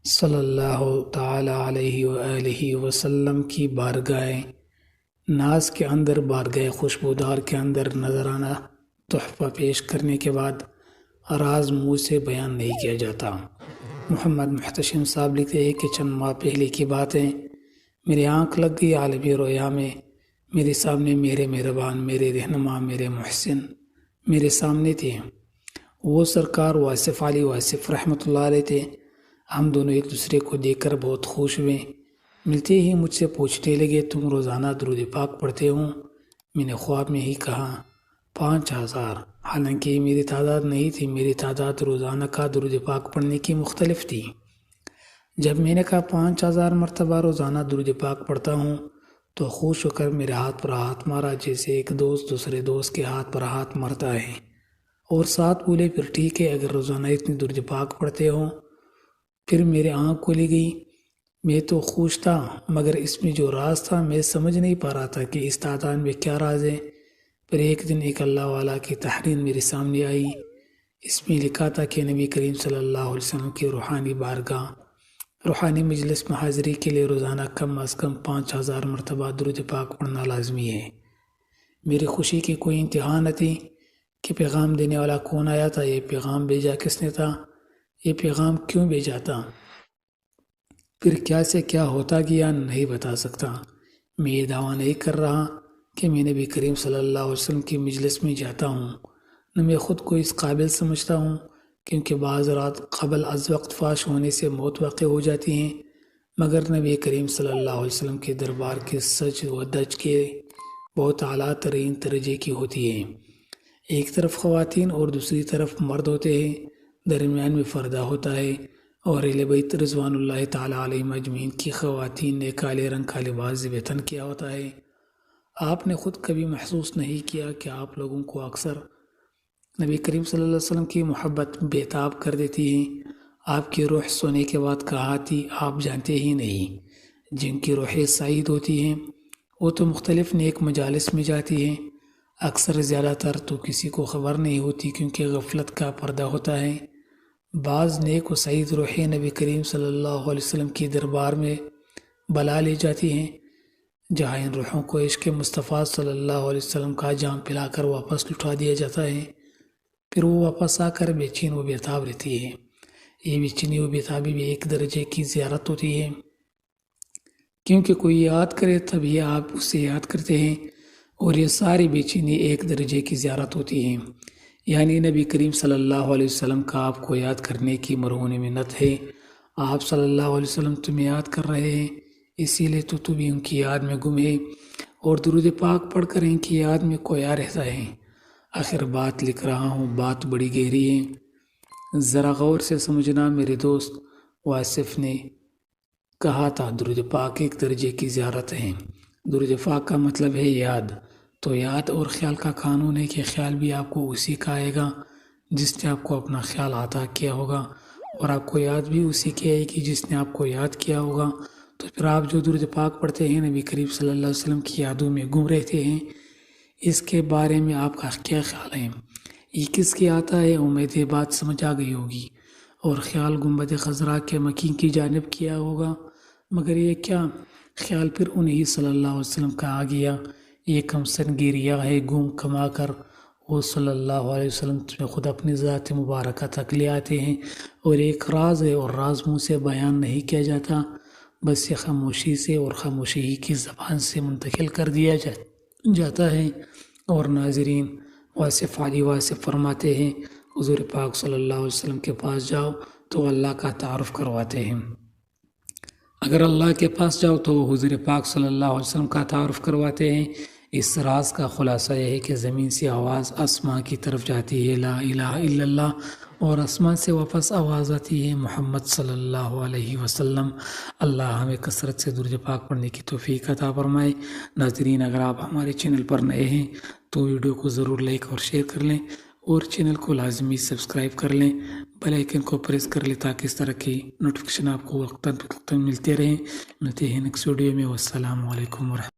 صلی اللہ تعالی علیہ وآلہ وسلم کی بارگاہ ناز کے اندر، بارگاہ خوشبودار کے اندر نذرانہ تحفہ پیش کرنے کے بعد راز منہ سے بیان نہیں کیا جاتا۔ محمد محتشم صاحب لکھتے ہیں کہ چند ماہ پہلے کی باتیں، میری آنکھ لگ گئی عالمی رویا میں، میرے سامنے میرے مہربان، میرے رہنما، میرے محسن میرے سامنے تھے۔ وہ سرکار واصف علی واصف رحمۃ اللہ علیہ تھے۔ ہم دونوں ایک دوسرے کو دیکھ کر بہت خوش ہوئے۔ ملتے ہی مجھ سے پوچھنے لگے، تم روزانہ درود پاک پڑھتے ہو؟ میں نے خواب میں ہی کہا 5000۔ حالانکہ یہ میری تعداد نہیں تھی، میری تعداد روزانہ کا درود پاک پڑھنے کی مختلف تھی۔ جب میں نے کہا 5000 مرتبہ روزانہ درود پاک پڑھتا ہوں تو خوش ہو کر میرے ہاتھ پر ہاتھ مارا، جیسے ایک دوست دوسرے دوست کے ہاتھ پر ہاتھ مارتا ہے، اور ساتھ بولے پھر ٹھیک ہے اگر روزانہ اتنی درود پاک پڑھتے ہو۔ پھر میرے آنکھ کھلی گئی۔ میں تو خوش تھا، مگر اس میں جو راز تھا میں سمجھ نہیں پا رہا تھا کہ اس تعداد میں کیا راز ہے۔ پھر ایک دن ایک اللہ والا کی تحریر میرے سامنے آئی۔ اس میں لکھا تھا کہ نبی کریم صلی اللہ علیہ وسلم کی روحانی بارگاہ، روحانی مجلس میں حاضری کے لیے روزانہ کم از کم 5000 مرتبہ درود پاک پڑھنا لازمی ہے۔ میری خوشی کی کوئی انتہا نہ تھی کہ پیغام دینے والا کون آیا تھا، یہ پیغام بھیجا کس نے تھا، یہ پیغام کیوں بھیجا تھا، پھر کیا سے کیا ہوتا گیا نہیں بتا سکتا۔ میں یہ دعویٰ نہیں کر رہا کہ میں نبی کریم صلی اللہ علیہ وسلم کی مجلس میں جاتا ہوں، نہ میں خود کو اس قابل سمجھتا ہوں، کیونکہ بعض رات قبل از وقت فاش ہونے سے موت واقع ہو جاتی ہیں، مگر نبی کریم صلی اللہ علیہ وسلم کے دربار کے سج و دج کے بہت اعلیٰ ترین درجے کی ہوتی ہے۔ ایک طرف خواتین اور دوسری طرف مرد ہوتے ہیں، درمیان میں پردہ ہوتا ہے، اور اہل بیت رضوان اللہ تعالی علیہم اجمعین کی خواتین نے کالے رنگ کا لباس وطن کیا ہوتا ہے۔ آپ نے خود کبھی محسوس نہیں کیا کہ آپ لوگوں کو اکثر نبی کریم صلی اللہ علیہ وسلم کی محبت بےتاب کر دیتی ہے؟ آپ کی روح سونے کے بعد کہاں تھی آپ جانتے ہی نہیں۔ جن کی روحیں سعید ہوتی ہیں وہ تو مختلف نیک مجالس میں جاتی ہیں، اکثر زیادہ تر تو کسی کو خبر نہیں ہوتی کیونکہ غفلت کا پردہ ہوتا ہے۔ بعض نیک و سعید روحیں نبی کریم صلی اللہ علیہ وسلم کی دربار میں بلا لے جاتی ہیں، جہاں ان روحوں کو عشق مصطفیٰ صلی اللہ علیہ وسلم کا جام پلا کر واپس لٹا دیا جاتا ہے۔ پھر وہ واپس آ کر بے چین و بےتاب رہتی ہے۔ یہ بے چینی و بےتابی بھی ایک درجے کی زیارت ہوتی ہے، کیونکہ کوئی یاد کرے تبھی آپ اسے یاد کرتے ہیں، اور یہ ساری بے چینی ایک درجے کی زیارت ہوتی ہے۔ یعنی نبی کریم صلی اللہ علیہ وسلم کا آپ کو یاد کرنے کی مرہون منت ہے۔ آپ صلی اللہ علیہ وسلم تمہیں یاد کر رہے ہیں، اسی لیے تو بھی ان کی یاد میں گم ہے، اور درود پاک پڑھ کر ان کی یاد میں کھویا رہتا ہے۔ آخر بات لکھ رہا ہوں، بات بڑی گہری ہے، ذرا غور سے سمجھنا۔ میرے دوست واصف نے کہا تھا درود پاک ایک درجے کی زیارت ہے۔ درود پاک کا مطلب ہے یاد، تو یاد اور خیال کا قانون ہے کہ خیال بھی آپ کو اسی کا آئے گا جس نے آپ کو اپنا خیال عطا کیا ہوگا، اور آپ کو یاد بھی اسی کی آئے گی جس نے آپ کو یاد کیا ہوگا۔ تو پھر آپ جو درود پاک پڑھتے ہیں، نبی کریم صلی اللہ علیہ وسلم کی یادوں میں گم رہتے ہیں، اس کے بارے میں آپ کا کیا خیال ہے؟ یہ کس کی آتا ہے؟ امید ہے بات سمجھ آ گئی ہوگی۔ اور خیال گنبد خضرا کے مکین کی جانب کیا ہوگا، مگر یہ کیا خیال پھر انہی صلی اللہ علیہ وسلم کا آ گیا۔ یہ کم سنگیریا ہے گم کما کر، وہ صلی اللہ علیہ وسلم تمہیں خود اپنی ذات مبارکہ تک لے آتے ہیں، اور ایک راز ہے، اور راز منہ سے بیان نہیں کیا جاتا، بس یہ خاموشی سے اور خاموشی ہی کی زبان سے منتقل کر دیا جاتا ہے۔ اور ناظرین، واصف علی واصف فرماتے ہیں حضور پاک صلی اللہ علیہ وسلم کے پاس جاؤ تو اللہ کا تعارف کرواتے ہیں، اگر اللہ کے پاس جاؤ تو حضور پاک صلی اللہ علیہ وسلم کا تعارف کرواتے ہیں۔ اس راز کا خلاصہ یہ ہے کہ زمین سے آواز آسمان کی طرف جاتی ہے لا الہ الا اللہ، اور آسمان سے واپس آواز آتی ہے محمد صلی اللہ علیہ وسلم۔ اللہ ہمیں کثرت سے درود پاک پڑھنے کی توفیق عطا فرمائے۔ ناظرین، اگر آپ ہمارے چینل پر نئے ہیں تو ویڈیو کو ضرور لائک اور شیئر کر لیں، اور چینل کو لازمی سبسکرائب کر لیں، بیل آئیکن کو پریس کر لیں تاکہ اس طرح کی نوٹیفیکیشن آپ کو وقتاً فوقتاً ملتے رہیں۔ ملتے ہیں نیکسٹ ویڈیو میں۔ والسلام علیکم ورحمۃ اللہ۔